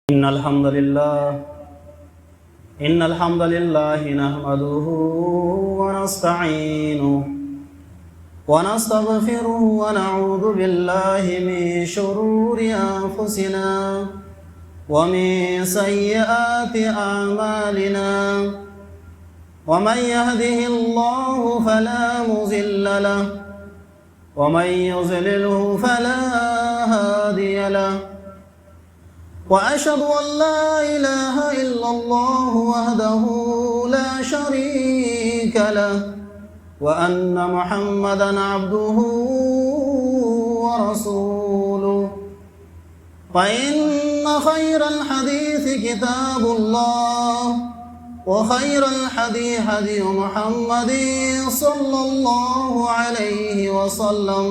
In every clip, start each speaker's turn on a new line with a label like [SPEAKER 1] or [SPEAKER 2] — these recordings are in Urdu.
[SPEAKER 1] إن الحمد لله نحمده ونستعينه ونستغفره ونعوذ بالله من شرور أنفسنا ومن سيئات أعمالنا ومن يهده الله فلا مضل له ومن يضلله فلا هادي له وأشهد أن لا إله إلا الله وحده لا شريك له وأن محمدًا عبده ورسوله فإن خير الحديث كتاب الله وخير الهدي هدي محمد صلى الله عليه وسلم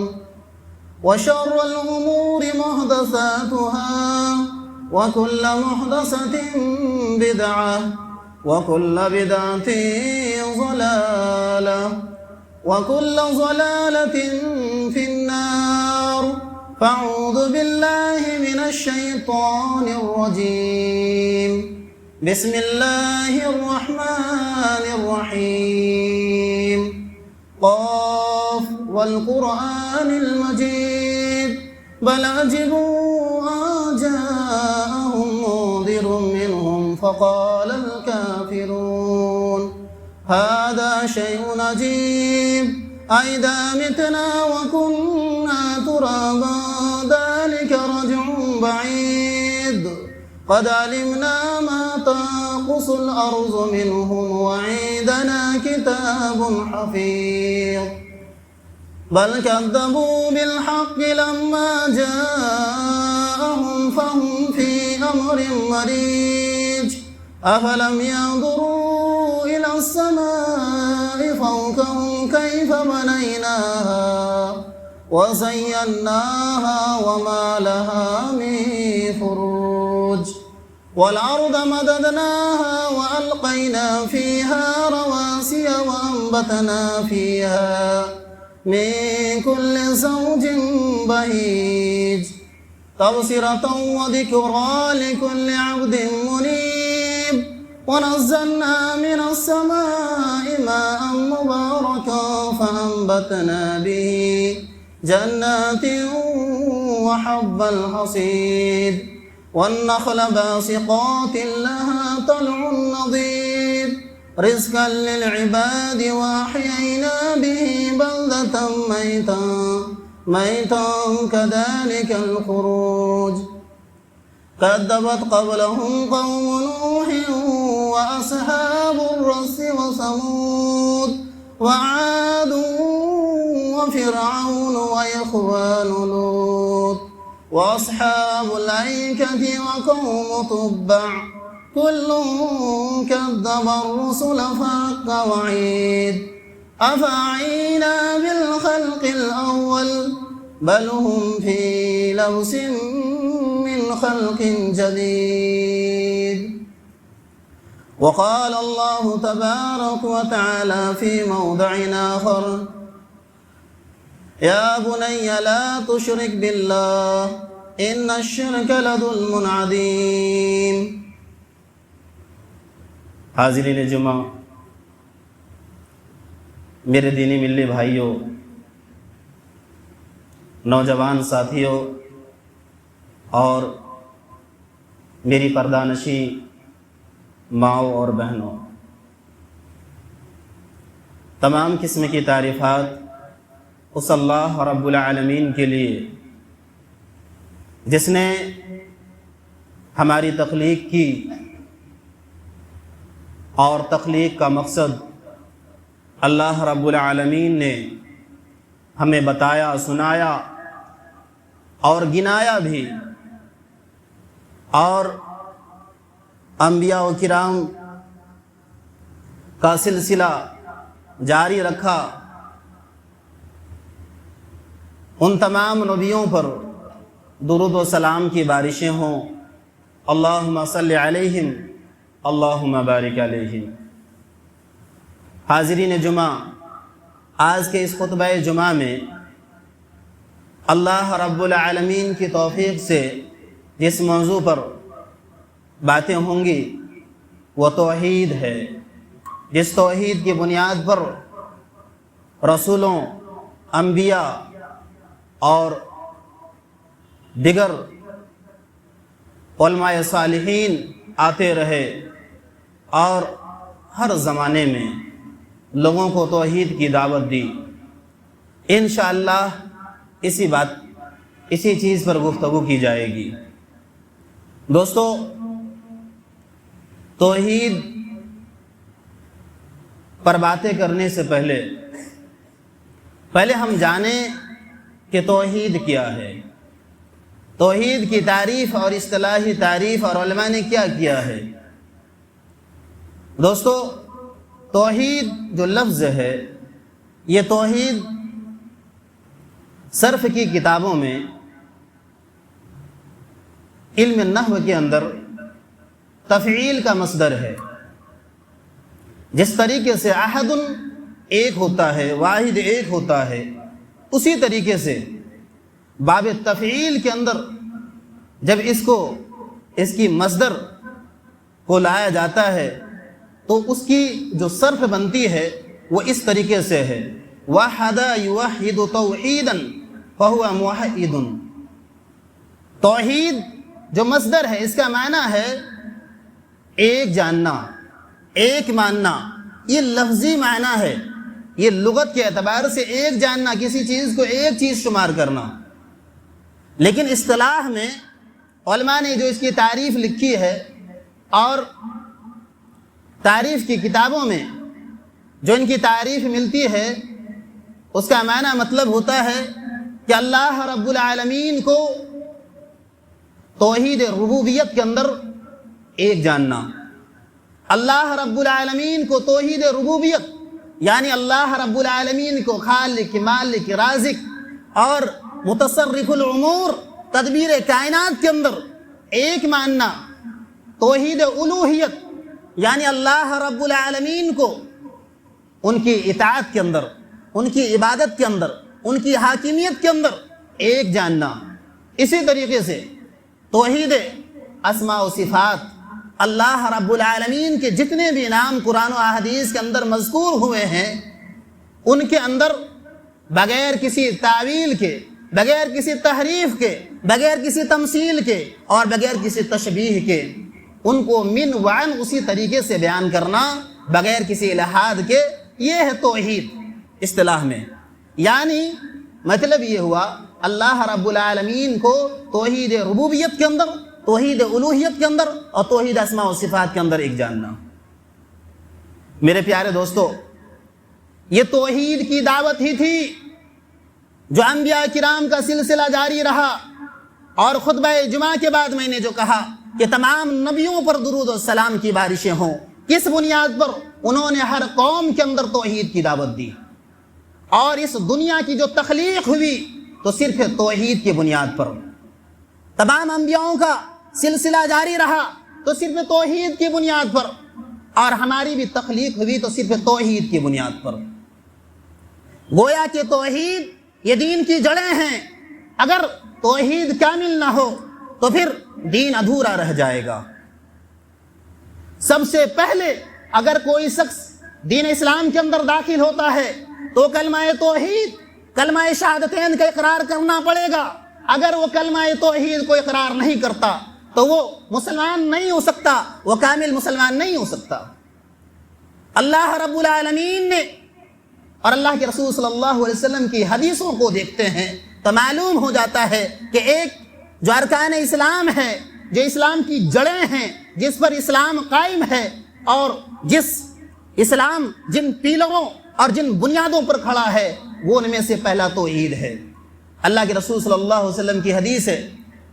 [SPEAKER 1] وشر الأمور محدثاتها وكل محدثة بدعة وكل بدعة ضلالة وكل ضلالة في النار فأعوذ بالله من الشيطان الرجيم بسم الله الرحمن الرحيم قاف والقرآن المجيد بل عجبوا جاءهم منذر منهم فقال الكافرون هذا شيء عجيب أئذا متنا وكنا ترابا ذلك رجع بعيد قد علمنا ما تنقص الأرض منهم وعندنا كتاب حفيظ بل كذبوا بالحق لما جاءهم فهم في أمر مريج أفلم ينظروا إلى السماء فوقهم كيف بنيناها وزيناها وما لها من فروج والأرض مددناها وألقينا فيها رواسي وأنبتنا فيها من كل زوج بهيج تبصرة وذكرى لكل عبد منيب ونزلنا من السماء ماء مباركا فأنبتنا به جنات وحب الحصيد والنخل باسقات لها طلع نضيد رزقا للعباد وأحيينا به بلدة ميتا كذلك الخروج كذبت قبلهم قوم نوح وأصحاب الرس وثمود وعاد وفرعون وإخوان لوط وأصحاب الأيكة وقوم تبع كل كذب الرسل فحق وعيد أفعينا بالخلق الأول بل هم في لبس من خلق جديد وقال الله تبارك وتعالى في موضع آخر يا بني لا تشرك بالله إن الشرك لظلم عظيم حاضرین جمعہ میرے دینی ملی بھائیوں، نوجوان ساتھیوں اور میری پردانشی ماؤں اور بہنوں، تمام قسم کی تعریفات اس اللہ رب العالمین کے لیے جس نے ہماری تخلیق کی اور تخلیق کا مقصد اللہ رب العالمین نے ہمیں بتایا، سنایا اور گنایا بھی، اور انبیاء و کرام کا سلسلہ جاری رکھا۔ ان تمام نبیوں پر درود و سلام کی بارشیں ہوں۔ اللہم صلی علیہم اللہم بارک علیہم۔ حاضرین جمعہ، آج کے اس خطبہ جمعہ میں اللہ رب العالمین کی توفیق سے جس موضوع پر باتیں ہوں گی وہ توحید ہے، جس توحید کی بنیاد پر رسولوں، انبیاء اور دیگر علماء صالحین آتے رہے اور ہر زمانے میں لوگوں کو توحید کی دعوت دی۔ انشاءاللہ اسی چیز پر گفتگو کی جائے گی۔ دوستو، توحید پر باتیں کرنے سے پہلے ہم جانیں کہ توحید کیا ہے، توحید کی تعریف اور اصطلاحی تعریف اور علماء نے کیا کیا ہے۔ دوستو، توحید جو لفظ ہے، یہ توحید صرف کی کتابوں میں، علم نحو کے اندر تفعیل کا مصدر ہے۔ جس طریقے سے احد ایک ہوتا ہے، واحد ایک ہوتا ہے، اسی طریقے سے باب تفعیل کے اندر جب اس کی مصدر کو لایا جاتا ہے تو اس کی جو صرف بنتی ہے وہ اس طریقے سے ہے، وحد یوحد توحیدا فہو موحد۔ توحید جو مصدر ہے، اس کا معنی ہے ایک جاننا، ایک ماننا۔ یہ لفظی معنی ہے، یہ لغت کے اعتبار سے ایک جاننا، کسی چیز کو ایک چیز شمار کرنا۔ لیکن اصطلاح میں علماء نے جو اس کی تعریف لکھی ہے اور تعریف کی کتابوں میں جو ان کی تعریف ملتی ہے، اس کا معنی مطلب ہوتا ہے کہ اللہ رب العالمین کو توحید ربوبیت کے اندر ایک جاننا۔ اللہ رب العالمین کو توحید ربوبیت یعنی اللہ رب العالمین کو خالق، مالک، رازق اور متصرف الامور، تدبیر کائنات کے اندر ایک ماننا۔ توحید الوہیت یعنی اللہ رب العالمین کو ان کی اطاعت کے اندر، ان کی عبادت کے اندر، ان کی حاکمیت کے اندر ایک جاننا۔ اسی طریقے سے توحید اسماء و صفات، اللہ رب العالمین کے جتنے بھی نام قرآن و احادیث کے اندر مذکور ہوئے ہیں، ان کے اندر بغیر کسی تعویل کے، بغیر کسی تحریف کے، بغیر کسی تمثیل کے اور بغیر کسی تشبیہ کے، ان کو من وعن اسی طریقے سے بیان کرنا، بغیر کسی الہاد کے، یہ ہے توحید اصطلاح میں۔ یعنی مطلب یہ ہوا اللہ رب العالمین کو توحید ربوبیت کے اندر، توحید الوہیت کے اندر اور توحید اسماء و صفات کے اندر ایک جاننا۔ میرے پیارے دوستو، یہ توحید کی دعوت ہی تھی جو انبیاء کرام کا سلسلہ جاری رہا، اور خطبہ جمعہ کے بعد میں نے جو کہا کہ تمام نبیوں پر درود و سلام کی بارشیں ہوں، کس بنیاد پر؟ انہوں نے ہر قوم کے اندر توحید کی دعوت دی، اور اس دنیا کی جو تخلیق ہوئی تو صرف توحید کی بنیاد پر۔ تمام انبیاءوں کا سلسلہ جاری رہا تو صرف توحید کی بنیاد پر، اور ہماری بھی تخلیق ہوئی تو صرف توحید کی بنیاد پر۔ گویا کہ توحید یہ دین کی جڑیں ہیں، اگر توحید کامل نہ ہو تو پھر دین ادھورا رہ جائے گا۔ سب سے پہلے اگر کوئی شخص دین اسلام کے اندر داخل ہوتا ہے تو کلمہ توحید، کلمہ شہادتین کا اقرار کرنا پڑے گا۔ اگر وہ کلمہ توحید کو اقرار نہیں کرتا تو وہ مسلمان نہیں ہو سکتا، وہ کامل مسلمان نہیں ہو سکتا۔ اللہ رب العالمین نے اور اللہ کے رسول صلی اللہ علیہ وسلم کی حدیثوں کو دیکھتے ہیں تو معلوم ہو جاتا ہے کہ ایک جو ارکان اسلام ہے، جو اسلام کی جڑیں ہیں، جس پر اسلام قائم ہے، اور جس اسلام جن پیلروں اور جن بنیادوں پر کھڑا ہے، وہ ان میں سے پہلا توحید ہے۔ اللہ کے رسول صلی اللہ علیہ وسلم کی حدیث ہے،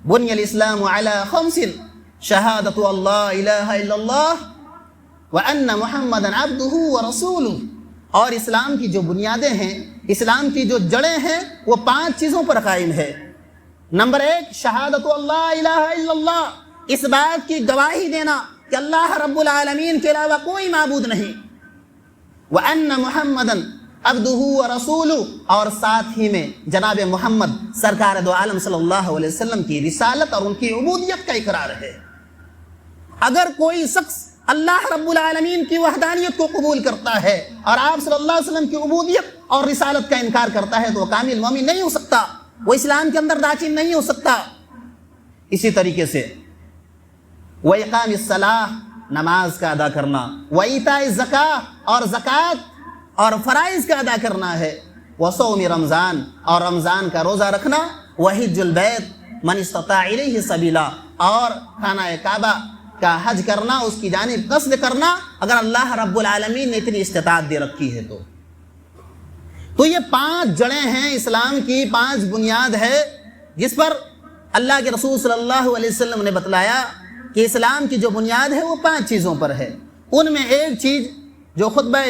[SPEAKER 1] بنی الاسلام علی خمس، شہادت اللہ الہ الا اللہ وان محمد عبدہ ورسولہ۔ اور اسلام کی جو بنیادیں ہیں، اسلام کی جو جڑیں ہیں، وہ 5 چیزوں پر قائم ہے۔ نمبر 1، شہادت اللہ الہ الا اللہ، اس بات کی گواہی دینا کہ اللہ رب العالمین کے علاوہ کوئی معبود نہیں، وَأَنَّ مُحَمَّدًا عَبْدُهُ وَرَسُولُهُ، اور ساتھ ہی میں جناب محمد سرکار دو عالم صلی اللہ علیہ وسلم کی رسالت اور ان کی عبودیت کا اقرار ہے۔ اگر کوئی شخص اللہ رب العالمین کی وحدانیت کو قبول کرتا ہے اور آپ صلی اللہ علیہ وسلم کی عبودیت اور رسالت کا انکار کرتا ہے تو وہ کامل مومن نہیں ہو سکتا، وہ اسلام کے اندر داخل نہیں ہو سکتا۔ اسی طریقے سے وَإِقَامِ الصَّلَاةِ، نماز کا ادا کرنا، وَإِيتَاءِ الزَّكَاةِ، اور زکوٰۃ اور فرائض کا ادا کرنا ہے، وَصَوْمِ رمضان، اور رمضان کا روزہ رکھنا، وَحِجُّ الْبَيْتِ مَنِ اسْتَطَاعَ إِلَيْهِ سَبِيلًا، اور خانہ کعبہ کا حج کرنا، اس کی جانب قصد کرنا اگر اللہ رب العالمین نے اتنی استطاعت دے رکھی ہے تو یہ 5 جڑیں ہیں اسلام کی، 5 بنیاد ہے جس پر اللہ کے رسول صلی اللہ علیہ وسلم نے بتلایا کہ اسلام کی جو بنیاد ہے وہ 5 چیزوں پر ہے۔ ان میں ایک چیز جو خطبہ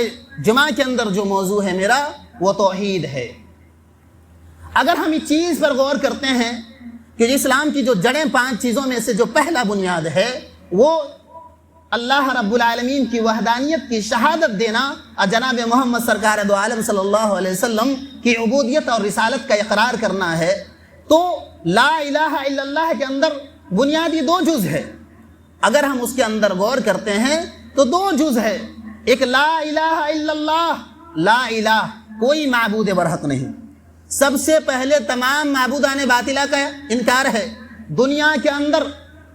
[SPEAKER 1] جمعہ کے اندر جو موضوع ہے میرا، وہ توحید ہے۔ اگر ہم اس چیز پر غور کرتے ہیں کہ اسلام کی جو جڑیں 5 چیزوں میں سے جو پہلا بنیاد ہے وہ اللہ رب العالمین کی وحدانیت کی شہادت دینا اور جناب محمد سرکار دو عالم صلی اللہ علیہ وسلم کی عبودیت اور رسالت کا اقرار کرنا ہے، تو لا الہ الا اللہ کے اندر بنیادی 2 جز ہے۔ اگر ہم اس کے اندر غور کرتے ہیں تو 2 جز ہے، ایک لا الہ الا اللہ، لا الہ کوئی معبود برحق نہیں، سب سے پہلے تمام معبودان باطلہ کا انکار ہے۔ دنیا کے اندر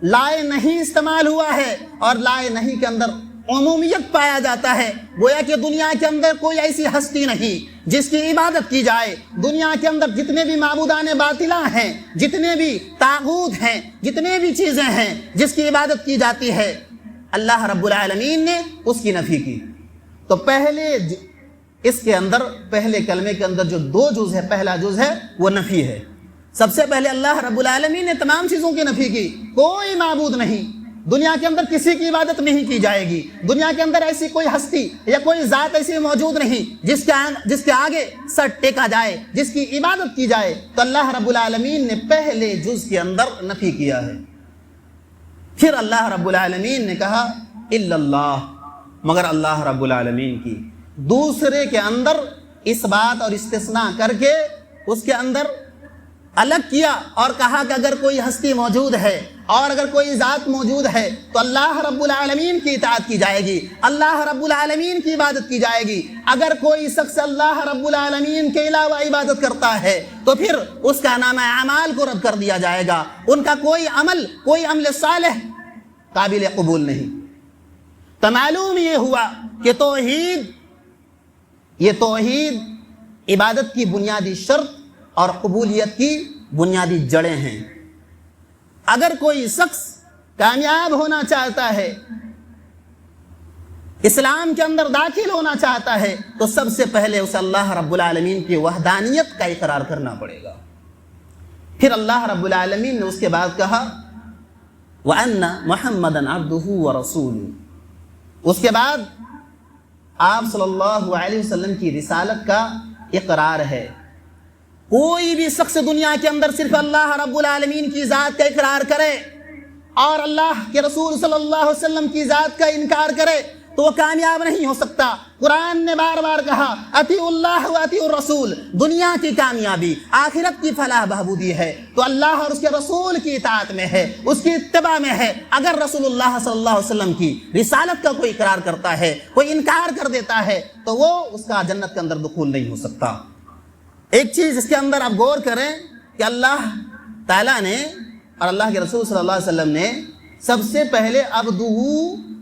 [SPEAKER 1] لائے نہیں استعمال ہوا ہے اور لائے نہیں کے اندر عمومیت پایا جاتا ہے، گویا کہ دنیا کے اندر کوئی ایسی ہستی نہیں جس کی عبادت کی جائے۔ دنیا کے اندر جتنے بھی معبودان باطلہ ہیں، جتنے بھی طاغوت ہیں، جتنے بھی چیزیں ہیں جس کی عبادت کی جاتی ہے، اللہ رب العالمین نے اس کی نفی کی۔ تو پہلے اس کے اندر پہلے کلمے کے اندر جو 2 جز ہے، پہلا جز ہے وہ نفی ہے۔ سب سے پہلے اللہ رب العالمین نے تمام چیزوں کی نفی کی، کوئی معبود نہیں، دنیا کے اندر کسی کی عبادت نہیں کی جائے گی، دنیا کے اندر ایسی کوئی ہستی یا کوئی ذات ایسی موجود نہیں جس کے آگے سر ٹیکا جائے، جس کی عبادت کی جائے۔ تو اللہ رب العالمین نے پہلے جز کے اندر نفی کیا ہے۔ پھر اللہ رب العالمین نے کہا الا اللہ، مگر اللہ رب العالمین کی، دوسرے کے اندر اس بات اور استثناء کر کے اس کے اندر الگ کیا اور کہا کہ اگر کوئی ہستی موجود ہے اور اگر کوئی ذات موجود ہے تو اللہ رب العالمین کی اطاعت کی جائے گی، اللہ رب العالمین کی عبادت کی جائے گی۔ اگر کوئی شخص اللہ رب العالمین کے علاوہ عبادت کرتا ہے تو پھر اس کا نامہ اعمال کو رد کر دیا جائے گا، ان کا کوئی عمل صالح قابل قبول نہیں۔ تو معلوم یہ ہوا کہ توحید عبادت کی بنیادی شرط اور قبولیت کی بنیادی جڑیں ہیں۔ اگر کوئی شخص کامیاب ہونا چاہتا ہے، اسلام کے اندر داخل ہونا چاہتا ہے، تو سب سے پہلے اسے اللہ رب العالمین کی وحدانیت کا اقرار کرنا پڑے گا۔ پھر اللہ رب العالمین نے اس کے بعد کہا وَأَنَّ مُحَمَّدًا عَبْدُهُ وَرَسُولُهُ، اس کے بعد آپ صلی اللہ علیہ وسلم کی رسالت کا اقرار ہے۔ کوئی بھی شخص دنیا کے اندر صرف اللہ رب العالمین کی ذات کا اقرار کرے اور اللہ کے رسول صلی اللہ علیہ وسلم کی ذات کا انکار کرے تو وہ کامیاب نہیں ہو سکتا۔ قرآن نے بار بار کہا اطیعوا اللہ و اطیعوا الرسول، دنیا کی کامیابی، آخرت کی فلاح بہبودی ہے تو اللہ اور اس کے رسول کی اطاعت میں ہے، اس کی اتباع میں ہے۔ اگر رسول اللہ صلی اللہ علیہ وسلم کی رسالت کا کوئی اقرار کرتا ہے، کوئی انکار کر دیتا ہے تو وہ اس کا جنت کے اندر دخول نہیں ہو سکتا۔ ایک چیز اس کے اندر آپ غور کریں کہ اللہ تعالیٰ نے اور اللہ کے رسول صلی اللہ علیہ وسلم نے سب سے پہلے عبدہ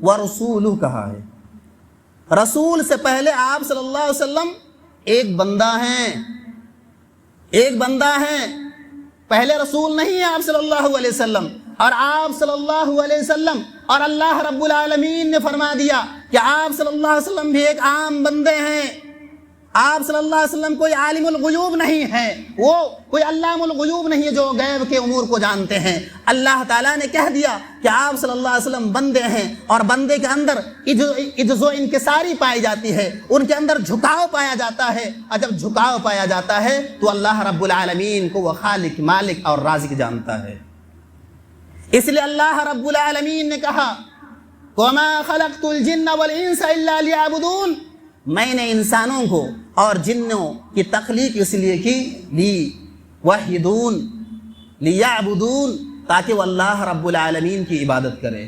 [SPEAKER 1] و رسولہ کہا ہے۔ رسول سے پہلے آپ صلی اللہ علیہ وسلم ایک بندہ ہیں، پہلے رسول نہیں ہے آپ صلی اللہ علیہ وسلم۔ اور آپ صلی اللہ علیہ وسلم اور اللہ رب العالمین نے فرما دیا کہ آپ صلی اللہ علیہ وسلم بھی ایک عام بندے ہیں۔ آپ صلی اللہ علیہ وسلم کوئی عالم الغیوب نہیں ہے، وہ کوئی علام الغیوب نہیں ہے جو غیب کے امور کو جانتے ہیں۔ اللہ تعالیٰ نے کہہ دیا کہ آپ صلی اللہ علیہ وسلم بندے ہیں اور بندے کے اندر عجز و انکساری پائی جاتی ہے، ان کے اندر جھکاؤ پایا جاتا ہے، اور جب جھکاؤ پایا جاتا ہے تو اللہ رب العالمین کو وہ خالق، مالک اور رازق جانتا ہے۔ اس لیے اللہ رب العالمین نے کہا وَمَا خَلَقْتُ الْجِنَّ وَالْإِنسَ إِلَّا لِيَعْبُدُونَ، میں نے انسانوں کو اور جنوں کی تخلیق اس لیے کی لیعبدون، تاکہ وہ اللہ رب العالمین کی عبادت کرے۔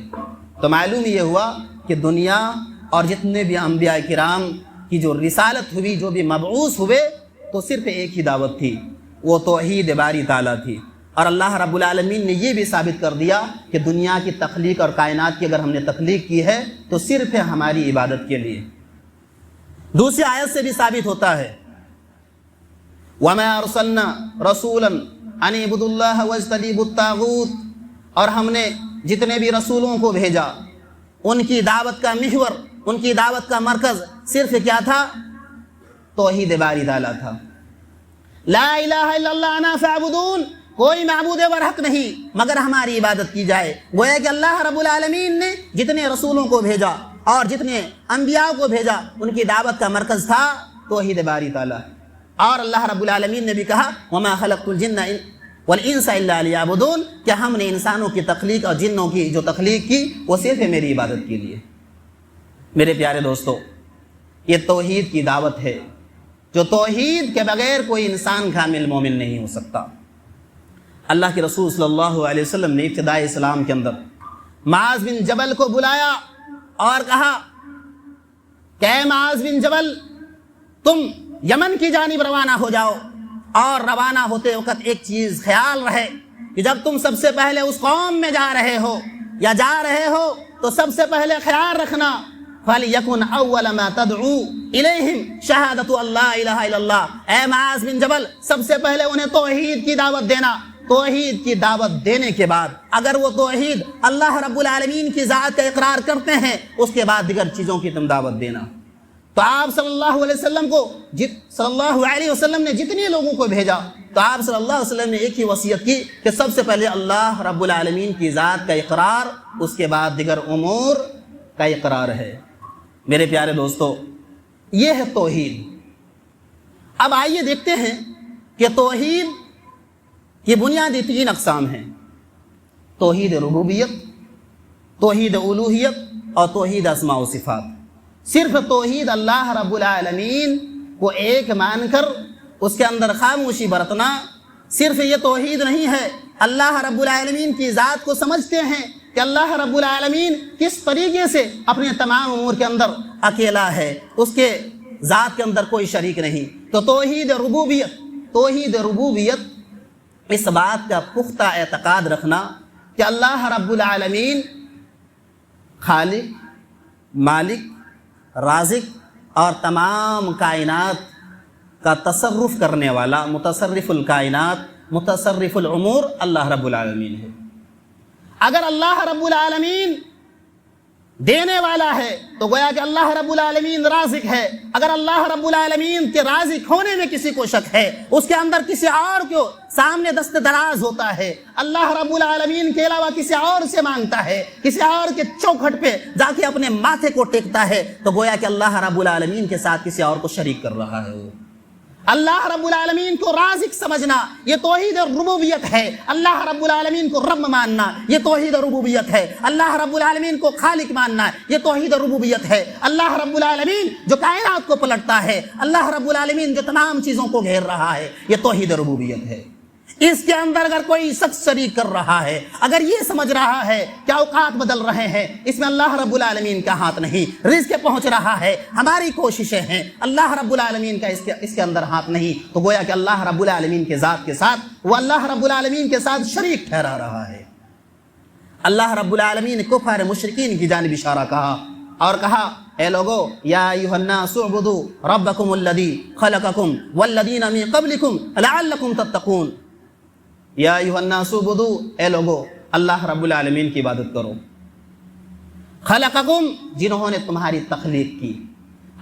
[SPEAKER 1] تو معلوم یہ ہوا کہ دنیا اور جتنے بھی انبیاء کرام کی جو رسالت ہوئی، جو بھی مبعوث ہوئے، تو صرف ایک ہی دعوت تھی، وہ توحید باری تعالیٰ تھی۔ اور اللہ رب العالمین نے یہ بھی ثابت کر دیا کہ دنیا کی تخلیق اور کائنات کی اگر ہم نے تخلیق کی ہے تو صرف ہماری عبادت کے لیے۔ دوسری آیت سے بھی ثابت ہوتا ہے وَمَا أَرْسَلْنَا رَسُولًا أَنِ اعْبُدُوا اللَّهَ وَاجْتَنِبُوا الطَّاغُوتَ، اور ہم نے جتنے بھی رسولوں کو بھیجا ان کی دعوت کا محور، ان کی دعوت کا مرکز صرف کیا تھا؟ توحید باری تعالیٰ تھا۔ لا الہ الا اللہ انا فاعبدون، کوئی معبود برحق نہیں مگر ہماری عبادت کی جائے۔ گویا کہ اللہ رب العالمین نے جتنے رسولوں کو بھیجا اور جتنے انبیاء کو بھیجا ان کی دعوت کا مرکز تھا توحید باری تعالیٰ۔ اور اللہ رب العالمین نے بھی کہا وما خلقت الجن والانس الا لیعبدون، کہ ہم نے انسانوں کی تخلیق اور جنوں کی جو تخلیق کی وہ صرف میری عبادت کے لیے۔ میرے پیارے دوستو، یہ توحید کی دعوت ہے، جو توحید کے بغیر کوئی انسان کامل مومن نہیں ہو سکتا۔ اللہ کے رسول صلی اللہ علیہ وسلم نے ابتدائی اسلام کے اندر معاذ بن جبل کو بلایا اور کہا کہ اے معاذ بن جبل، تم یمن کی جانب روانہ ہو جاؤ، اور روانہ ہوتے وقت ایک چیز خیال رہے کہ جب تم سب سے پہلے اس قوم میں جا رہے ہو یا جا رہے ہو تو سب سے پہلے خیال رکھنا فَلْيَكُنْ أَوَّلَ مَا تَدْعُو إِلَيْهِمْ شَهَادَةُ اللَّهِ إِلَهَ إِلَّا اللَّهِ۔ اے معاذ بن جبل، سب سے پہلے انہیں توحید کی دعوت دینا، توحید کی دعوت دینے کے بعد اگر وہ توحید اللہ رب العالمین کی ذات کا اقرار کرتے ہیں اس کے بعد دیگر چیزوں کی تم دعوت دینا۔ تو آپ صلی اللہ علیہ وسلم نے جتنے لوگوں کو بھیجا تو آپ صلی اللہ علیہ وسلم نے ایک ہی وصیت کی کہ سب سے پہلے اللہ رب العالمین کی ذات کا اقرار، اس کے بعد دیگر امور کا اقرار ہے۔ میرے پیارے دوستو، یہ ہے توحید۔ اب آئیے دیکھتے ہیں کہ توحید کی بنیادی 3 اقسام ہیں: توحید ربوبیت، توحید الوہیت اور توحید اسماء و صفات۔ صرف توحید اللہ رب العالمین کو ایک مان کر اس کے اندر خاموشی برتنا، صرف یہ توحید نہیں ہے۔ اللہ رب العالمین کی ذات کو سمجھتے ہیں کہ اللہ رب العالمین کس طریقے سے اپنے تمام امور کے اندر اکیلا ہے، اس کے ذات کے اندر کوئی شریک نہیں۔ تو توحید ربوبیت اس بات کا پختہ اعتقاد رکھنا کہ اللہ رب العالمین خالق، مالک، رازق اور تمام کائنات کا تصرف کرنے والا، متصرف الکائنات، متصرف الامور اللہ رب العالمین ہے۔ اگر اللہ رب العالمین دینے والا ہے تو گویا کہ اللہ رب العالمین رازق ہے۔ اگر اللہ رب العالمین کے رازق ہونے میں کسی کو شک ہے، اس کے اندر کسی اور کو سامنے دست دراز ہوتا ہے، اللہ رب العالمین کے علاوہ کسی اور سے مانگتا ہے، کسی اور کے چوکھٹ پہ جا کے اپنے ماتھے کو ٹیکتا ہے، تو گویا کہ اللہ رب العالمین کے ساتھ کسی اور کو شریک کر رہا ہے۔ اللہ رب العالمین کو رازق سمجھنا یہ توحید ربوبیت ہے۔ اللہ رب العالمین کو رب ماننا یہ توحید ربوبیت ہے۔ اللہ رب العالمین کو خالق ماننا یہ توحید ربوبیت ہے۔ اللہ رب العالمین جو کائنات کو پلٹتا ہے، اللہ رب العالمین جو تمام چیزوں کو گھیر رہا ہے، یہ توحید ربوبیت ہے۔ اس کے اندر اگر کوئی شخص شریک کر رہا ہے، اگر یہ سمجھ رہا ہے کہ اوقات بدل رہے ہیں، اس میں اللہ رب العالمین کا ہاتھ نہیں، رزق پہنچ رہا ہے، ہماری کوششیں ہیں، اللہ رب العالمین کا اس کے اندر ہاتھ نہیں، تو گویا کہ اللہ رب العالمین کے ذات کے ساتھ وہ اللہ رب العالمین کے ساتھ شریک ٹھہرا رہا ہے۔ اللہ رب العالمین نے کفار مشرکین کی جانب اشارہ کہا اور کہا اے لوگو یا ایھا الناس اعبدوا ربکم الذی خلقکم والذین من قبلکم لعلکم تتقون۔ یا ایھا الناس اعبدوا، اے لوگو اللہ رب العالمین کی عبادت کرو، خلقکم، جنہوں نے تمہاری تخلیق کی۔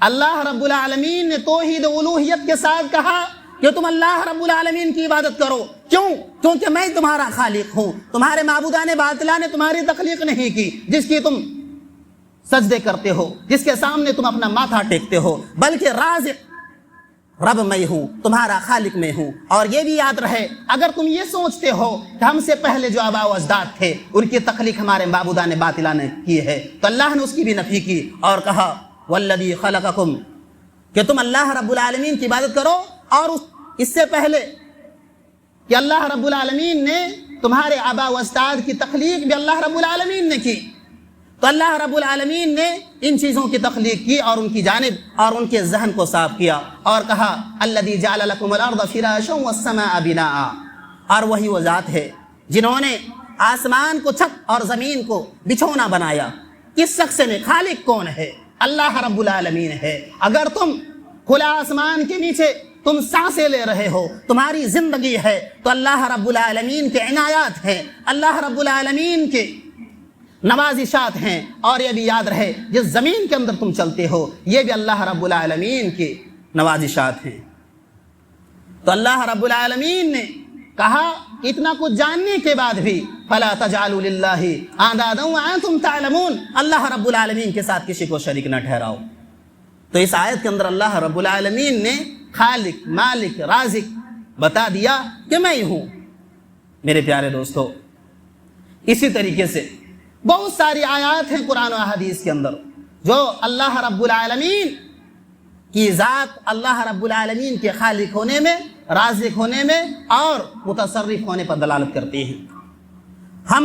[SPEAKER 1] اللہ رب العالمین نے توحید الوہیت کے ساتھ کہا کہ تم اللہ رب العالمین کی عبادت کرو۔ کیوں؟ کیونکہ میں تمہارا خالق ہوں، تمہارے معبودان باطلہ نے تمہاری تخلیق نہیں کی جس کی تم سجدے کرتے ہو، جس کے سامنے تم اپنا ماتھا ٹیکتے ہو، بلکہ رازق رب میں ہوں، تمہارا خالق میں ہوں۔ اور یہ بھی یاد رہے، اگر تم یہ سوچتے ہو کہ ہم سے پہلے جو آباء و اجداد تھے ان کی تخلیق ہمارے معبودان باطلہ نے کی ہے، تو اللہ نے اس کی بھی نفی کی اور کہا والذی خلقکم، کہ تم اللہ رب العالمین کی عبادت کرو۔ اور اس سے پہلے کہ اللہ رب العالمین نے تمہارے آباء و اجداد کی تخلیق بھی اللہ رب العالمین نے کی، تو اللہ رب العالمین نے ان چیزوں کی تخلیق کی اور ان کی جانب اور ان کے ذہن کو صاف کیا اور کہا الذی جعل لکم الارض فراشا والسماء بناء، اور وہی وہ ذات ہے جنہوں نے آسمان کو چھت اور زمین کو بچھونا بنایا۔ کس شخص نے؟ خالق کون ہے؟ اللہ رب العالمین ہے۔ اگر تم کھلا آسمان کے نیچے تم سانسیں لے رہے ہو، تمہاری زندگی ہے، تو اللہ رب العالمین کے عنایات ہیں، اللہ رب العالمین کے نوازشات ہیں۔ اور یہ بھی یاد رہے جس زمین کے اندر تم چلتے ہو یہ بھی اللہ رب العالمین کے نوازشات ہیں۔ تو اللہ رب العالمین نے کہا اتنا کچھ جاننے کے بعد بھی فَلَا تَجْعَلُوا لِلَّهِ أَندَادًا وَأَنْتُمْ تَعْلَمُونَ، اللہ رب العالمین کے ساتھ کسی کو شریک نہ ٹھہراؤ۔ تو اس آیت کے اندر اللہ رب العالمین نے خالق، مالک، رازق بتا دیا کہ میں ہی ہوں۔ میرے پیارے دوستو، اسی طریقے سے بہت ساری آیات ہیں قرآن و حدیث کے اندر جو اللہ رب العالمین کی ذات، اللہ رب العالمین کے خالق ہونے میں، رازق ہونے میں اور متصرف ہونے پر دلالت کرتی ہیں۔ ہم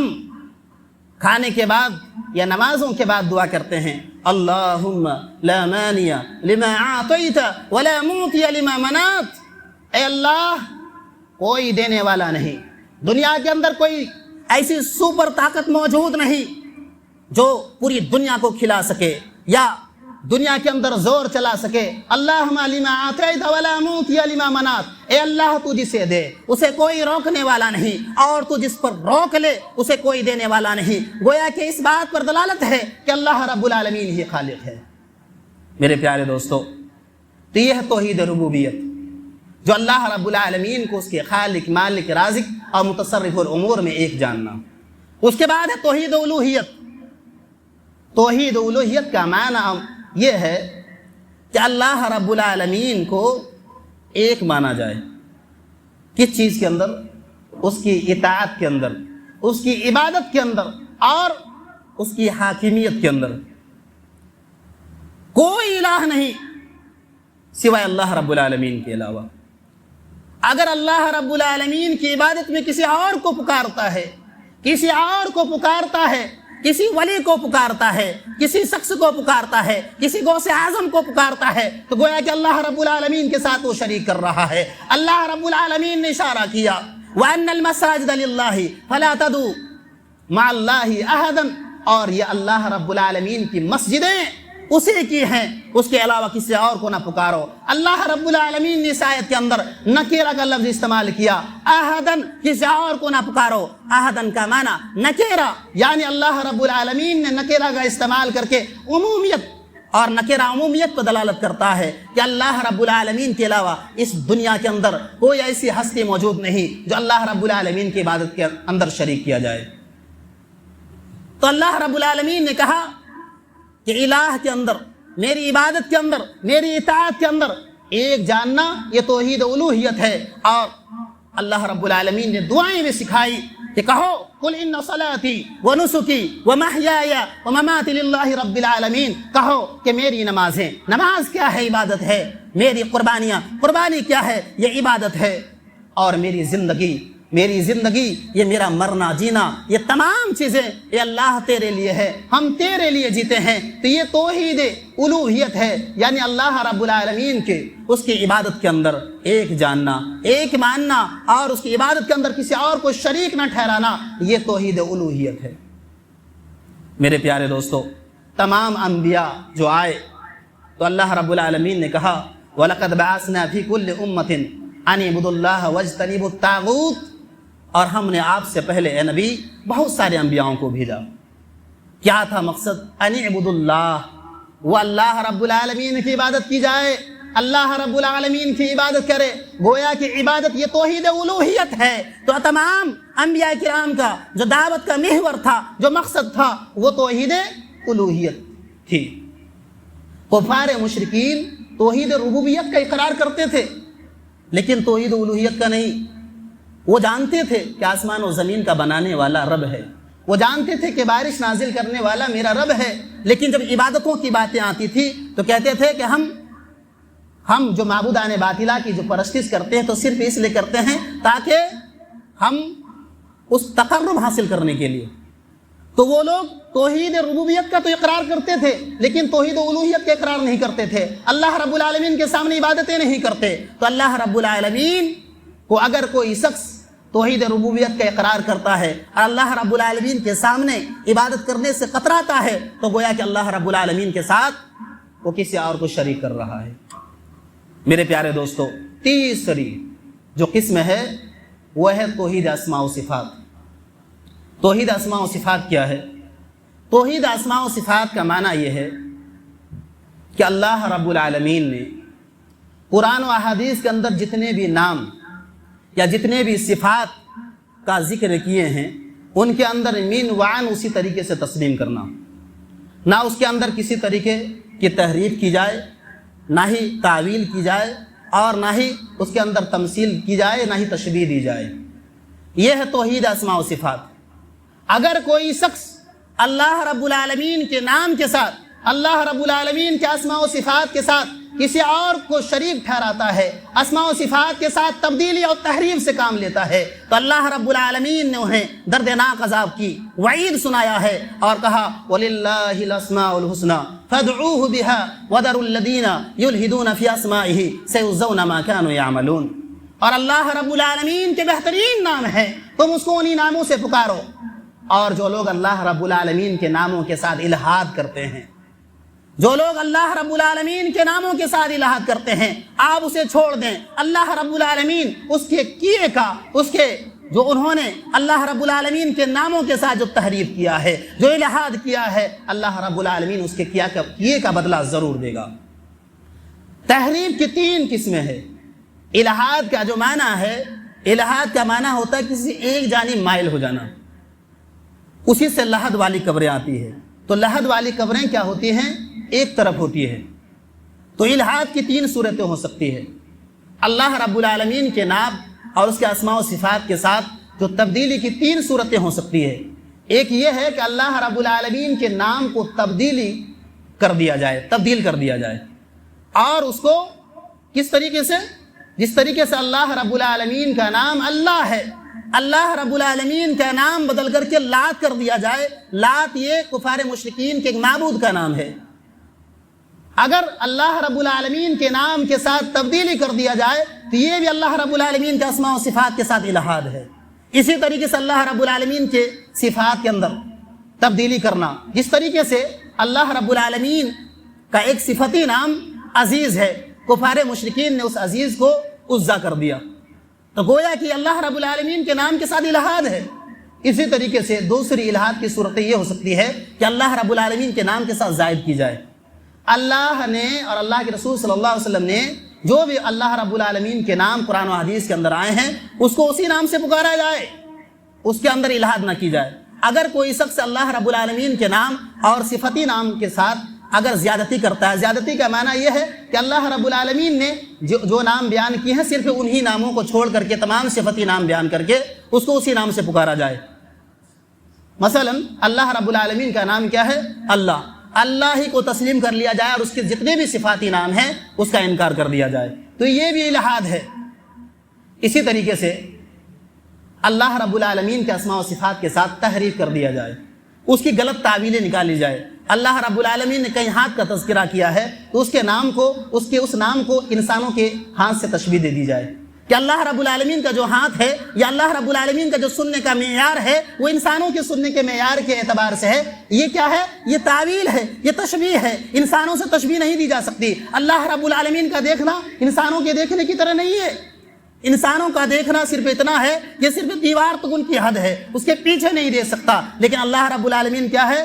[SPEAKER 1] کھانے کے بعد یا نمازوں کے بعد دعا کرتے ہیں اللہم لا مانع لما اعطیت ولا معطی لما منعت، اے اللہ کوئی دینے والا نہیں، دنیا کے اندر کوئی ایسی سپر طاقت موجود نہیں جو پوری دنیا کو کھلا سکے یا دنیا کے اندر زور چلا سکے۔ اللہم لما اعطیت ولا معطی لما منعت، اے اللہ تو جسے دے اسے کوئی روکنے والا نہیں، اور تو جس پر روک لے اسے کوئی دینے والا نہیں۔ گویا کہ اس بات پر دلالت ہے کہ اللہ رب العالمین ہی خالق ہے۔ میرے پیارے دوستو، تو یہ ہے توحید ربوبیت، جو اللہ رب العالمین کو اس کے خالق، مالک، رازق اور متصرف الامور میں ایک جاننا۔ اس کے بعد ہے توحید الوہیت۔ توحید الوہیت کا معنی یہ ہے کہ اللہ رب العالمین کو ایک مانا جائے۔ کس چیز کے اندر؟ اس کی اطاعت کے اندر، اس کی عبادت کے اندر اور اس کی حاکمیت کے اندر۔ کوئی الہ نہیں سوائے اللہ رب العالمین کے علاوہ۔ اگر اللہ رب العالمین کی عبادت میں کسی اور کو پکارتا ہے، کسی اور کو پکارتا ہے، کسی ولی کو پکارتا ہے، کسی شخص کو پکارتا ہے، کسی غوث اعظم کو پکارتا ہے، تو گویا کہ اللہ رب العالمین کے ساتھ وہ شریک کر رہا ہے۔ اللہ رب العالمین نے اشارہ کیا وَأَنَّ الْمَسَاجِدَ لِلَّهِ فَلَا تَدْعُوا مَعَ اللَّهِ أَحَدًا، اور یہ اللہ رب العالمین کی مسجدیں اسی کی ہیں، اس کے علاوہ کسی اور کو نہ پکارو۔ اللہ رب العالمین نے اس آیت کے اندر نکیرہ کا لفظ استعمال کیا، احدن، کسی اور کو نہ پکارو۔ احدن کا معنی نکیرہ، یعنی اللہ رب العالمین نے نکیرہ کا استعمال کر کے عمومیت، اور نکیرہ عمومیت پر دلالت کرتا ہے کہ اللہ رب العالمین کے علاوہ اس دنیا کے اندر کوئی ایسی ہستی موجود نہیں جو اللہ رب العالمین کی عبادت کے اندر شریک کیا جائے۔ تو اللہ رب العالمین نے کہا کہ الہ کے اندر، میری عبادت کے اندر، میری اطاعت کے اندر ایک جاننا، یہ توحید الوہیت ہے۔ اور اللہ رب العالمین نے دعائیں بھی سکھائی کہ کہو قل ان صلاتی ونسکی ومحیای ومماتی للہ رب العالمین، کہو کہ میری نمازیں، نماز کیا ہے؟ عبادت ہے۔ میری قربانیاں، قربانی کیا ہے؟ یہ عبادت ہے۔ اور میری زندگی، یہ میرا مرنا جینا، یہ تمام چیزیں یہ اللہ تیرے لیے ہے، ہم تیرے لیے جیتے ہیں۔ تو یہ توحید الوہیت ہے، یعنی اللہ رب العالمین کے اس کی عبادت کے اندر ایک جاننا، ایک ماننا، اور اس کی عبادت کے اندر کسی اور کو شریک نہ ٹھہرانا، یہ توحید الوہیت ہے۔ میرے پیارے دوستو، تمام انبیاء جو آئے تو اللہ رب العالمین نے کہا وَلَقَدْ بَعَثْنَا فِي كُلِّ أُمَّةٍ أَنِ اعْبُدُوا اللَّهَ وَاجْتَنِبُوا الطَّاغُوتَ، اور ہم نے آپ سے پہلے اے نبی بہت سارے انبیاءوں کو بھیجا۔ کیا تھا مقصد؟ ان اعبدوا اللہ، وہ اللہ رب العالمین کی عبادت کی جائے، اللہ رب العالمین کی عبادت کرے۔ گویا کہ عبادت یہ توحید الوہیت ہے۔ تو تمام انبیاء کرام کا جو دعوت کا محور تھا، جو مقصد تھا، وہ توحید الوہیت تھی۔ کفار مشرکین توحید ربوبیت کا اقرار کرتے تھے لیکن توحید الوہیت کا نہیں۔ وہ جانتے تھے کہ آسمان و زمین کا بنانے والا رب ہے، وہ جانتے تھے کہ بارش نازل کرنے والا میرا رب ہے، لیکن جب عبادتوں کی باتیں آتی تھی تو کہتے تھے کہ ہم جو معبودان باطلہ کی جو پرستش کرتے ہیں تو صرف اس لیے کرتے ہیں تاکہ ہم اس تقرب حاصل کرنے کے لیے۔ تو وہ لوگ توحید ربوبیت کا تو اقرار کرتے تھے لیکن توحید الوہیت کا اقرار نہیں کرتے تھے، اللہ رب العالمین کے سامنے عبادتیں نہیں کرتے۔ تو اللہ رب العالمین کو اگر کوئی شخص توحید ربوبیت کا اقرار کرتا ہے اور اللہ رب العالمین کے سامنے عبادت کرنے سے کتراتا ہے تو گویا کہ اللہ رب العالمین کے ساتھ وہ کسی اور کو شریک کر رہا ہے۔ میرے پیارے دوستو، تیسری جو قسم ہے وہ ہے توحید اسماء و صفات۔ توحید اسماء و صفات کیا ہے؟ توحید اسماء و صفات کا معنی یہ ہے کہ اللہ رب العالمین نے قرآن و احادیث کے اندر جتنے بھی نام یا جتنے بھی صفات کا ذکر کیے ہیں ان کے اندر مین وعن اسی طریقے سے تسلیم کرنا، نہ اس کے اندر کسی طریقے کی تحریف کی جائے، نہ ہی تعویل کی جائے، اور نہ ہی اس کے اندر تمثیل کی جائے، نہ ہی تشبیہ دی جائے۔ یہ ہے توحید اسماء و صفات۔ اگر کوئی شخص اللہ رب العالمین کے نام کے ساتھ، اللہ رب العالمین کے اسماء و صفات کے ساتھ کسی اور کو شریک ٹھہراتا ہے، اسماء و صفات کے ساتھ تبدیلی اور تحریف سے کام لیتا ہے، تو اللہ رب العالمین نے انہیں دردناک عذاب کی وعید سنایا ہے اور کہا وَلِلَّهِ الْأَسْمَاءُ الْحُسْنَى فَادْعُوهُ بِهَا وَذَرُوا الَّذِينَ يُلْحِدُونَ فِي أَسْمَائِهِ سَيُجْزَوْنَ مَا كَانُوا يَعْمَلُونَ۔ اور اللہ رب العالمین کے بہترین نام ہے، تم اس کو انہی ناموں سے پکارو۔ اور جو لوگ اللہ رب العالمین کے ناموں کے ساتھ الہاد کرتے ہیں، جو لوگ اللہ رب العالمین کے ناموں کے ساتھ الہاد کرتے ہیں، آپ اسے چھوڑ دیں۔ اللہ رب العالمین اس کے کیے کا، اس کے جو انہوں نے اللہ رب العالمین کے ناموں کے ساتھ جو تحریف کیا ہے، جو الہاد کیا ہے، اللہ رب العالمین اس کے کیے کا بدلہ ضرور دے گا۔ تحریف کی تین قسمیں ہیں۔ الہاد کا جو معنی ہے، الہاد کا معنی ہوتا ہے کسی ایک جانب مائل ہو جانا، اسی سے لحد والی قبریں آتی ہے۔ تو لحد والی قبریں کیا ہوتی ہیں؟ ایک طرف ہوتی ہے۔ تو الہاد کی تین صورتیں ہو سکتی ہے۔ اللہ رب العالمین کے نام اور اس کے اسماء و صفات کے ساتھ جو تبدیلی کی تین صورتیں ہو سکتی ہے۔ ایک یہ ہے کہ اللہ رب العالمین کے نام کو تبدیل کر دیا جائے، اور اس کو کس طریقے سے؟ جس طریقے سے اللہ رب العالمین کا نام اللہ ہے، اللہ رب العالمین کا نام بدل کر کے لات کر دیا جائے۔ لات یہ کفار مشرکین کے ایک معبود کا نام ہے۔ اگر اللہ رب العالمین کے نام کے ساتھ تبدیلی کر دیا جائے تو یہ بھی اللہ رب العالمین کے اسماء و صفات کے ساتھ الہاد ہے۔ اسی طریقے سے اللہ رب العالمین کے صفات کے اندر تبدیلی کرنا، جس طریقے سے اللہ رب العالمین کا ایک صفتی نام عزیز ہے، کفار مشرکین نے اس عزیز کو عزا کر دیا، تو گویا کہ اللہ رب العالمین کے نام کے ساتھ الہاد ہے۔ اسی طریقے سے دوسری الہاد کی صورت یہ ہو سکتی ہے کہ اللہ رب العالمین کے نام کے ساتھ زائد کی جائے۔ اللہ نے اور اللہ کے رسول صلی اللہ علیہ وسلم نے جو بھی اللہ رب العالمین کے نام قرآن و حدیث کے اندر آئے ہیں اس کو اسی نام سے پکارا جائے، اس کے اندر الہاد نہ کی جائے۔ اگر کوئی شخص اللہ رب العالمین کے نام اور صفتی نام کے ساتھ اگر زیادتی کرتا ہے، زیادتی کا معنی یہ ہے کہ اللہ رب العالمین نے جو نام بیان کیے ہیں صرف انہی ناموں کو چھوڑ کر کے تمام صفتی نام بیان کر کے اس کو اسی نام سے پکارا جائے۔ مثلا اللہ رب العالمین کا نام کیا ہے؟ اللہ، اللہ ہی کو تسلیم کر لیا جائے اور اس کے جتنے بھی صفاتی نام ہیں اس کا انکار کر دیا جائے، تو یہ بھی الہاد ہے۔ اسی طریقے سے اللہ رب العالمین کے اسماء و صفات کے ساتھ تحریف کر دیا جائے، اس کی غلط تعویلیں نکالی جائے۔ اللہ رب العالمین نے کہیں ہاتھ کا تذکرہ کیا ہے تو اس کے نام کو، اس نام کو انسانوں کے ہاتھ سے تشبیہ دے دی جائے کہ اللہ رب العالمین کا جو ہاتھ ہے یا اللہ رب العالمین کا جو سننے کا معیار ہے وہ انسانوں کے سننے کے معیار کے اعتبار سے ہے۔ یہ کیا ہے؟ یہ تعویل ہے، یہ تشبیہ ہے، انسانوں سے تشبیہ نہیں دی جا سکتی۔ اللہ رب العالمین کا دیکھنا انسانوں کے دیکھنے کی طرح نہیں ہے۔ انسانوں کا دیکھنا صرف اتنا ہے کہ صرف دیوار تک ان کی حد ہے، اس کے پیچھے نہیں دیکھ سکتا، لیکن اللہ رب العالمین کیا ہے؟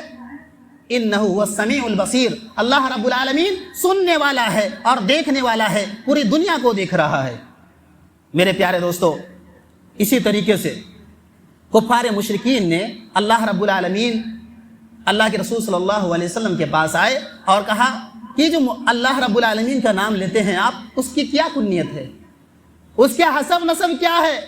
[SPEAKER 1] انہ هو السمیع البصیر، اللہ رب العالمین سننے والا ہے اور دیکھنے والا ہے، پوری دنیا کو دیکھ رہا ہے۔ میرے پیارے دوستو، اسی طریقے سے کفار مشرکین نے اللہ رب العالمین، اللہ کے رسول صلی اللہ علیہ وسلم کے پاس آئے اور کہا کہ جو اللہ رب العالمین کا نام لیتے ہیں آپ، اس کی کیا کنیت ہے، اس کا حسب نسب کیا ہے؟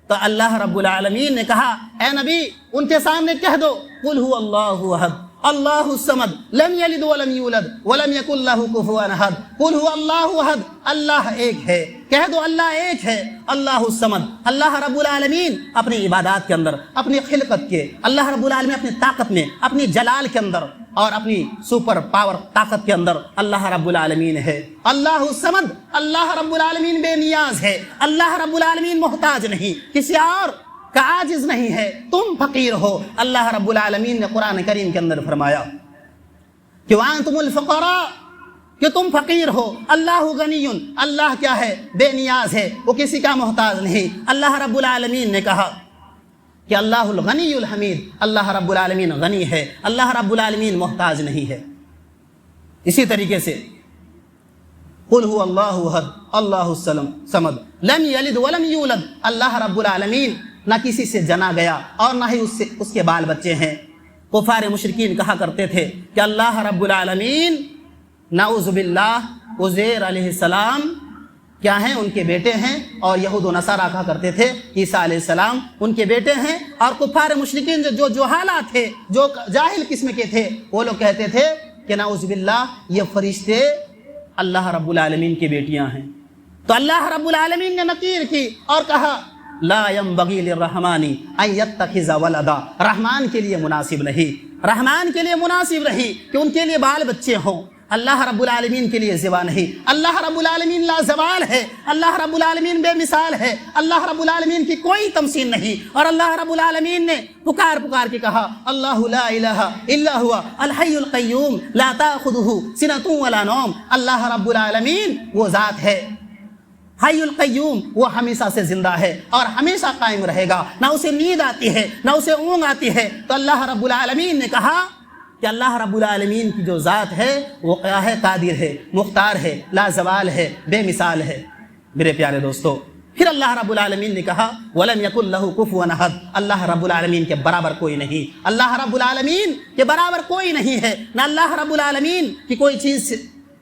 [SPEAKER 1] تو اللہ رب العالمین نے کہا اے نبی ان کے سامنے کہہ دو قل هو اللہ احد اللہ الصمد لم یلد ولم یولد ولم یکن لہ کفوا احد قل هو اللہ احد اللہ ایک ہے، کہہ دو اللہ ایک ہے، اللہ الصمد اللہ رب العالمین اپنی عبادات کے اندر، اپنی خلقت کے، اللہ رب العالمین اپنی طاقت میں، اپنی جلال کے اندر اور اپنی سپر پاور طاقت کے اندر اللہ رب العالمین ہے۔ اللہ الصمد اللہ رب العالمین بے نیاز ہے، اللہ رب العالمین محتاج نہیں، کسی اور کا عاجز نہیں ہے، تم فقیر ہو۔ اللہ رب العالمین نے قرآن کریم کے اندر فرمایا کہ وَأَنْتُمُ الْفُقَرَاءُ کہ تم فقیر ہو، اللہ غنی اللہ کیا ہے؟ بے نیاز ہے، وہ کسی کا محتاج نہیں۔ اللہ رب العالمین نے کہا کہ اللہ الغنی الحمید اللہ رب العالمین غنی ہے، اللہ رب العالمین محتاج نہیں ہے۔ اسی طریقے سے قل هو اللہ احد اللہ الصمد لم یلد ولم یولد اللہ رب العالمین نہ کسی سے جنا گیا اور نہ ہی اس کے بال بچے ہیں۔ کفار مشرکین کہا کرتے تھے کہ اللہ رب العالمین نعوذ باللہ عزیر علیہ السلام کیا ہیں؟ ان کے بیٹے ہیں، اور یہود و نصارہ کہا کرتے تھے عیسیٰ علیہ السلام ان کے بیٹے ہیں، اور کفار مشرکین جو جہالات تھے، جو جاہل قسم کے تھے، وہ لوگ کہتے تھے کہ نعوذ باللہ یہ فرشتے اللہ رب العالمین کی بیٹیاں ہیں۔ تو اللہ رب العالمین نے نکیر کی اور کہا لا ينبغي للرحمن ان يتخذ ولدا، رحمان کے لیے مناسب نہیں، رحمان کے لیے مناسب نہیں کہ ان کے لیے بال بچے ہوں۔ اللہ رب العالمین کے لیے زیبا نہیں، اللہ رب العالمین لا زوال ہے، اللہ رب العالمین بے مثال ہے، اللہ رب العالمین کی کوئی تمثیل نہیں۔ اور اللہ رب العالمین نے پکار کے کہا اللہ لا الہ الا هو الحی القیوم لا تاخذہ سنۃ ولا نوم، اللہ رب العالمین وہ ذات ہے حی القیوم، وہ ہمیشہ سے زندہ ہے اور ہمیشہ قائم رہے گا، نہ اسے نیند آتی ہے نہ اسے اونگ آتی ہے۔ تو اللہ رب العالمین نے کہا کہ اللہ رب العالمین کی جو ذات ہے وہ کیا ہے؟ قادر ہے، مختار ہے، لا زوال ہے، بے مثال ہے۔ میرے پیارے دوستو، پھر اللہ رب العالمین نے کہا وَلَمْ يَكُنْ لَهُ كُفُوًا أَحَدٌ اللہ رب العالمین کے برابر کوئی نہیں، اللہ رب العالمین کے برابر کوئی نہیں ہے، نہ اللہ رب العالمین کی کوئی چیز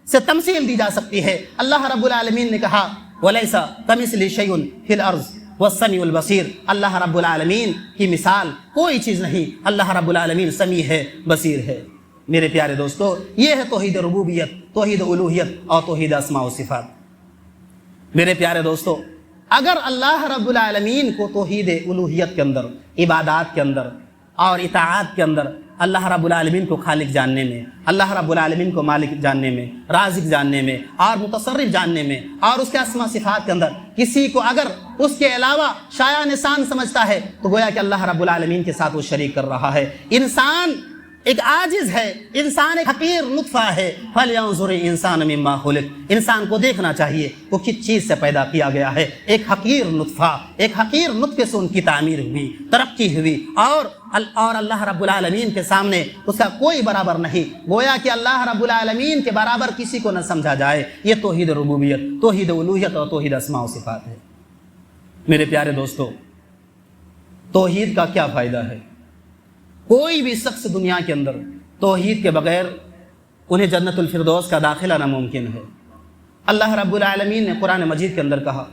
[SPEAKER 1] سے تمثیل دی جا سکتی ہے۔ اللہ رب العالمین نے کہا وَلَيْسَ كَمِثْلِهِ شَيْءٌ فِي الْأَرْضِ وَالسَّمِيعُ الْبَصِيرُ اللہ رب العالمین کی مثال کوئی چیز نہیں، اللہ رب العالمین سمیع ہے، بصیر ہے۔ میرے پیارے دوستو، یہ ہے توحید ربوبیت، توحید الوہیت اور توحید اسماء و صفات۔ میرے پیارے دوستو، اگر اللہ رب العالمین کو توحید الوہیت کے اندر، عبادات کے اندر اور اطاعت کے اندر اللہ رب العالمین کو خالق جاننے میں، اللہ رب العالمین کو مالک جاننے میں، رازق جاننے میں اور متصرف جاننے میں اور اس کے اسماء صفات کے اندر کسی کو اگر اس کے علاوہ شایع نشان سمجھتا ہے تو گویا کہ اللہ رب العالمین کے ساتھ وہ شریک کر رہا ہے۔ انسان ایک عاجز ہے، انسان ایک حقیر نطفہ ہے۔ فَلْيَنظُرِ الْإِنسَانُ مِمَّا خُلِقَ انسان کو دیکھنا چاہیے وہ کس چیز سے پیدا کیا گیا ہے۔ ایک حقیر نطفہ، ایک حقیر نطفے سے ان کی تعمیر ہوئی، ترقی ہوئی، اور اللہ رب العالمین کے سامنے اس کا کوئی برابر نہیں۔ گویا کہ اللہ رب العالمین کے برابر کسی کو نہ سمجھا جائے۔ یہ توحید ربوبیت، توحید الوہیت اور توحید اسماء و صفات ہے۔ میرے پیارے دوستو، توحید کا کیا فائدہ ہے؟ کوئی بھی شخص دنیا کے اندر توحید کے بغیر انہیں جنت الفردوس کا داخلہ ناممکن ہے۔ اللہ رب العالمین نے قرآن مجید کے اندر کہا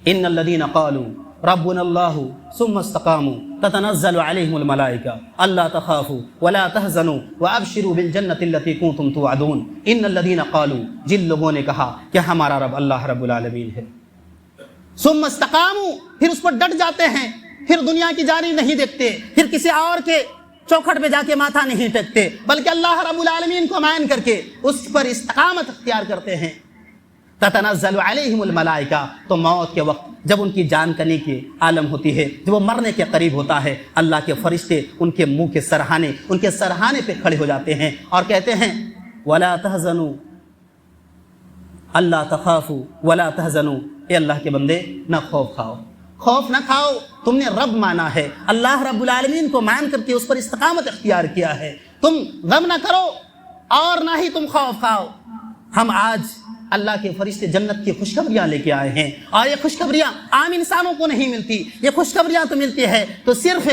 [SPEAKER 1] ان الذین قالوا ربنا اللہ ثم استقاموا تتنزل علیہم الملائکہ الا تخافوا ولا تحزنوا وابشروا بالجنۃ التي کنتم توعدون۔ ان الذین قالوا جن لوگوں نے کہا کہ ہمارا رب اللہ رب العالمین ہے، ثم استقاموا پھر اس پر ڈٹ جاتے ہیں، پھر دنیا کی جاری نہیں دیکھتے، پھر کسی اور کے چوکھٹ پہ جا کے ماتھا نہیں ٹیکتے، بلکہ اللہ رب العالمین کو مائن کر کے اس پر استقامت اختیار کرتے ہیں۔ تتنزل علیہم الملائکہ تو موت کے وقت جب ان کی جان کنی کی عالم ہوتی ہے، جب وہ مرنے کے قریب ہوتا ہے، اللہ کے فرشتے ان کے منہ کے سرہانے، ان کے سرہانے پہ کھڑے ہو جاتے ہیں اور کہتے ہیں ولا تحزنوا اللہ تخافوا ولا تحزنوا، اے اللہ کے بندے نہ خوف کھاؤ، خوف نہ کھاؤ، تم نے رب مانا ہے، اللہ رب العالمین کو مان کر کے اس پر استقامت اختیار کیا ہے، تم غم نہ کرو اور نہ ہی تم خوف کھاؤ۔ ہم آج اللہ کے فرشتے جنت کی خوشخبریاں لے کے آئے ہیں، اور یہ خوشخبریاں عام انسانوں کو نہیں ملتی، یہ خوشخبریاں تو ملتی ہے تو صرف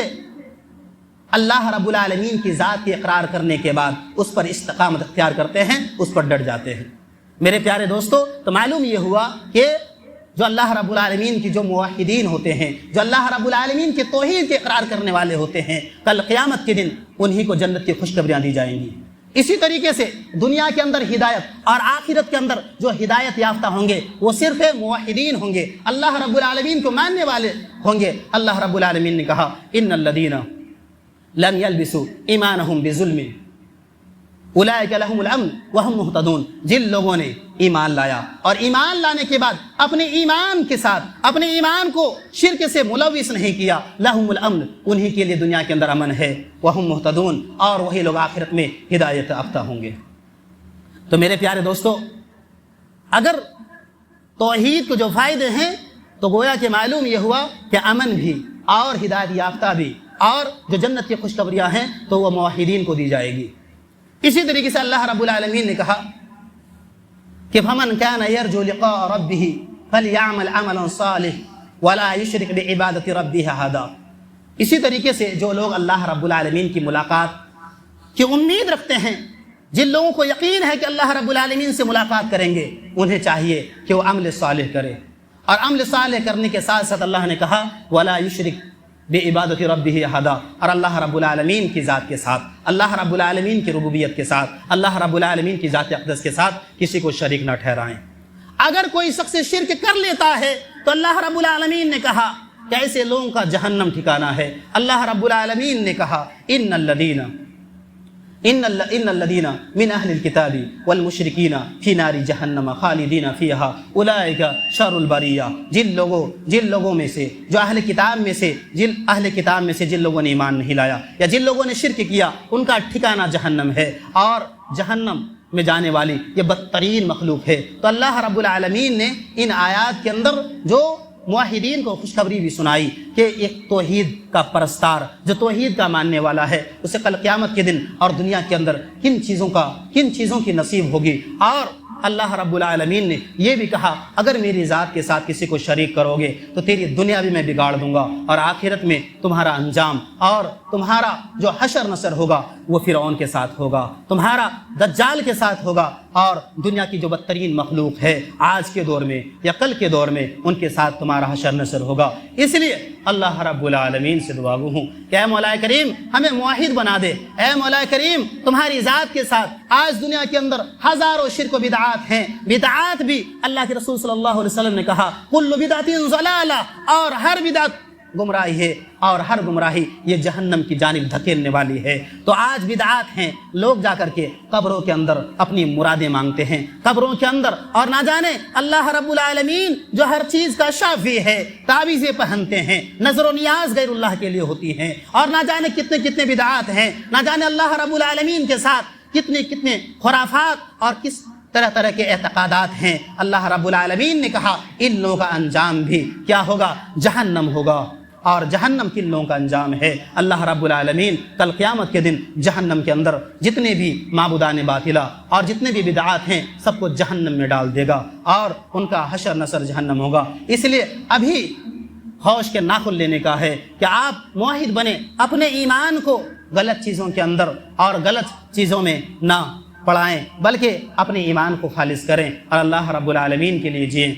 [SPEAKER 1] اللہ رب العالمین کی ذات کی اقرار کرنے کے بعد اس پر استقامت اختیار کرتے ہیں، اس پر ڈٹ جاتے ہیں۔ میرے پیارے دوستو، تو معلوم یہ ہوا کہ جو اللہ رب العالمین کی جو موحدین ہوتے ہیں، جو اللہ رب العالمین کے توحید کے اقرار کرنے والے ہوتے ہیں، کل قیامت کے دن انہی کو جنت کی خوشخبریاں دی جائیں گی۔ اسی طریقے سے دنیا کے اندر ہدایت اور آخرت کے اندر جو ہدایت یافتہ ہوں گے وہ صرف موحدین ہوں گے، اللہ رب العالمین کو ماننے والے ہوں گے۔ اللہ رب العالمین نے کہا ان الذین لم یلبسوا ایمانہم بظلم اولئک لہم الامن وہم مہتدون، جن لوگوں نے ایمان لایا اور ایمان لانے کے بعد اپنے ایمان کے ساتھ اپنے ایمان کو شرک سے ملوث نہیں کیا، لہم الامن، انہی کے لیے دنیا کے اندر امن ہے، وہم مہتدون، اور وہی لوگ آخرت میں ہدایت یافتہ ہوں گے۔ تو میرے پیارے دوستو، اگر توحید کو جو فائدے ہیں تو گویا کہ معلوم یہ ہوا کہ امن بھی اور ہدایت یافتہ بھی اور جو جنت کی خوشخبریاں ہیں تو وہ موحدین کو دی جائے گی۔ اسی طریقے سے اللہ رب العالمین نے کہا کہ فمن كان يرجو لقاء ربه فليعمل عملا صالحا ولا يشرك بعبادة ربه احدا۔ اسی طریقے سے جو لوگ اللہ رب العالمین کی ملاقات کی امید رکھتے ہیں، جن لوگوں کو یقین ہے کہ اللہ رب العالمین سے ملاقات کریں گے، انہیں چاہیے کہ وہ عمل صالح کرے، اور عمل صالح کرنے کے ساتھ ساتھ اللہ نے کہا ولا يشرك بعبادت ربہ احدا، اور اللہ رب العالمین کی ذات کے ساتھ، اللہ رب العالمین کی ربوبیت کے ساتھ، اللہ رب العالمین کی ذات اقدس کے ساتھ کسی کو شریک نہ ٹھہرائیں۔ اگر کوئی شخص شرک کر لیتا ہے تو اللہ رب العالمین نے کہا کہ ایسے لوگوں کا جہنم ٹھکانہ ہے۔ اللہ رب العالمین نے کہا ان الذین من اہل الکتاب والمشرکین فی نار جہنم خالدین فیہا اولئک شر البریہ، جن لوگوں میں سے جو اہل کتاب میں سے جن لوگوں نے ایمان نہیں لایا یا جن لوگوں نے شرک کیا، ان کا ٹھکانہ جہنم ہے، اور جہنم میں جانے والی یہ بدترین مخلوق ہے۔ تو اللہ رب العالمین نے ان آیات کے اندر جو موحدین کو خوشخبری بھی سنائی کہ ایک توحید کا پرستار جو توحید کا ماننے والا ہے، اسے کل قیامت کے دن اور دنیا کے اندر کن چیزوں کی نصیب ہوگی۔ اور اللہ رب العالمین نے یہ بھی کہا اگر میری ذات کے ساتھ کسی کو شریک کرو گے تو تیری دنیا بھی میں بگاڑ دوں گا، اور آخرت میں تمہارا انجام اور تمہارا جو حشر نصر ہوگا وہ فرعون کے ساتھ ہوگا، تمہارا دجال کے ساتھ ہوگا، اور دنیا کی جو بدترین مخلوق ہے آج کے دور میں یا کل کے دور میں ان کے ساتھ تمہارا حشر نصر ہوگا۔ اس لیے اللہ رب العالمین سے دعا گو ہوں کہ اے مولا کریم ہمیں موحد بنا دے۔ اے مولا کریم تمہاری ذات کے ساتھ آج دنیا کے اندر ہزاروں شرک و بدعات ہیں، بدعات بھی اللہ کے رسول صلی اللہ علیہ وسلم نے کہا کل بدعت ضلالہ، اور ہر بدعت گمراہی ہے، اور ہر گمراہی یہ جہنم کی جانب دھکیلنے والی ہے۔ تو آج بدعات ہیں، لوگ جا کر کے قبروں کے اندر اپنی مرادیں مانگتے ہیں قبروں کے اندر، اور نہ جانے اللہ رب العالمین جو ہر چیز کا شافی ہے تعویذیں پہنتے ہیں، نظر و نیاز غیر اللہ کے لیے ہوتی ہیں، اور نہ جانے کتنے کتنے بدعات ہیں، نہ جانے اللہ رب العالمین کے ساتھ کتنے کتنے خرافات اور کس طرح طرح کے اعتقادات ہیں۔ اللہ رب العالمین نے کہا ان لوگوں کا انجام بھی کیا ہوگا؟ جہنم ہوگا، اور جہنم کن لوگوں کا انجام ہے؟ اللہ رب العالمین کل قیامت کے دن جہنم کے اندر جتنے بھی معبودان باطلہ اور جتنے بھی بدعات ہیں سب کو جہنم میں ڈال دے گا، اور ان کا حشر نصر جہنم ہوگا۔ اس لیے ابھی ہوش کے ناخن لینے کا ہے کہ آپ موحد بنیں، اپنے ایمان کو غلط چیزوں کے اندر اور غلط چیزوں میں نہ پڑھائیں، بلکہ اپنے ایمان کو خالص کریں اور اللہ رب العالمین کے لیے جئیں۔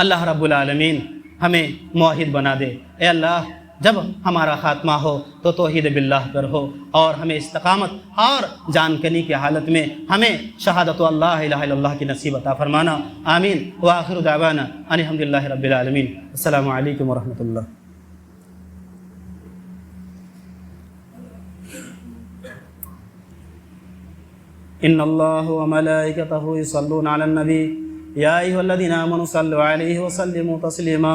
[SPEAKER 1] اللہ رب العالمین ہمیں موحد بنا دے۔ اے اللہ جب ہمارا خاتمہ ہو تو توحید باللہ پر ہو، اور ہمیں استقامت اور جان کنی کی حالت میں ہمیں شہادت اللہ الہ الا اللہ کی نصیب عطا فرمانا۔ آمین۔ وآخر دعوانا ان الحمدللہ رب العالمین۔ السلام علیکم ورحمۃ اللہ۔ ان اللہ وملائکتہ یصلون علی النبی یا ایھا الذین آمنوا صلوا علیہ وسلموا تسلیما۔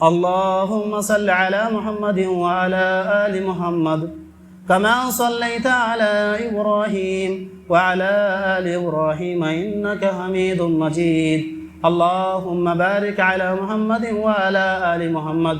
[SPEAKER 1] اللهم صل على محمد وعلى آل محمد كما صليت على إبراهيم وعلى آل إبراهيم إنك حميد مجيد۔ اللهم بارك على محمد وعلى آل محمد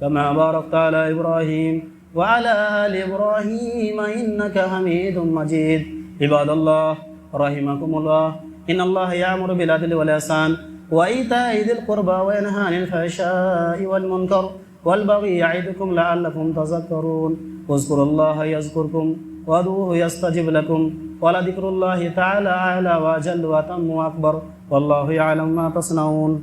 [SPEAKER 1] كما باركت على إبراهيم وعلى آل إبراهيم إنك حميد مجيد۔ عباد الله رحمكم الله، إن الله يأمر بالعدل والإحسان وإيتاء ذي القربى وينهى عن الفحشاء والمنكر والبغي يعظكم لعلكم تذكرون۔ اذكروا الله يذكركم وادعوه يستجب لكم ولذكر الله تعالى أعلى وأجل وأتم وأكبر والله يعلم ما تصنعون۔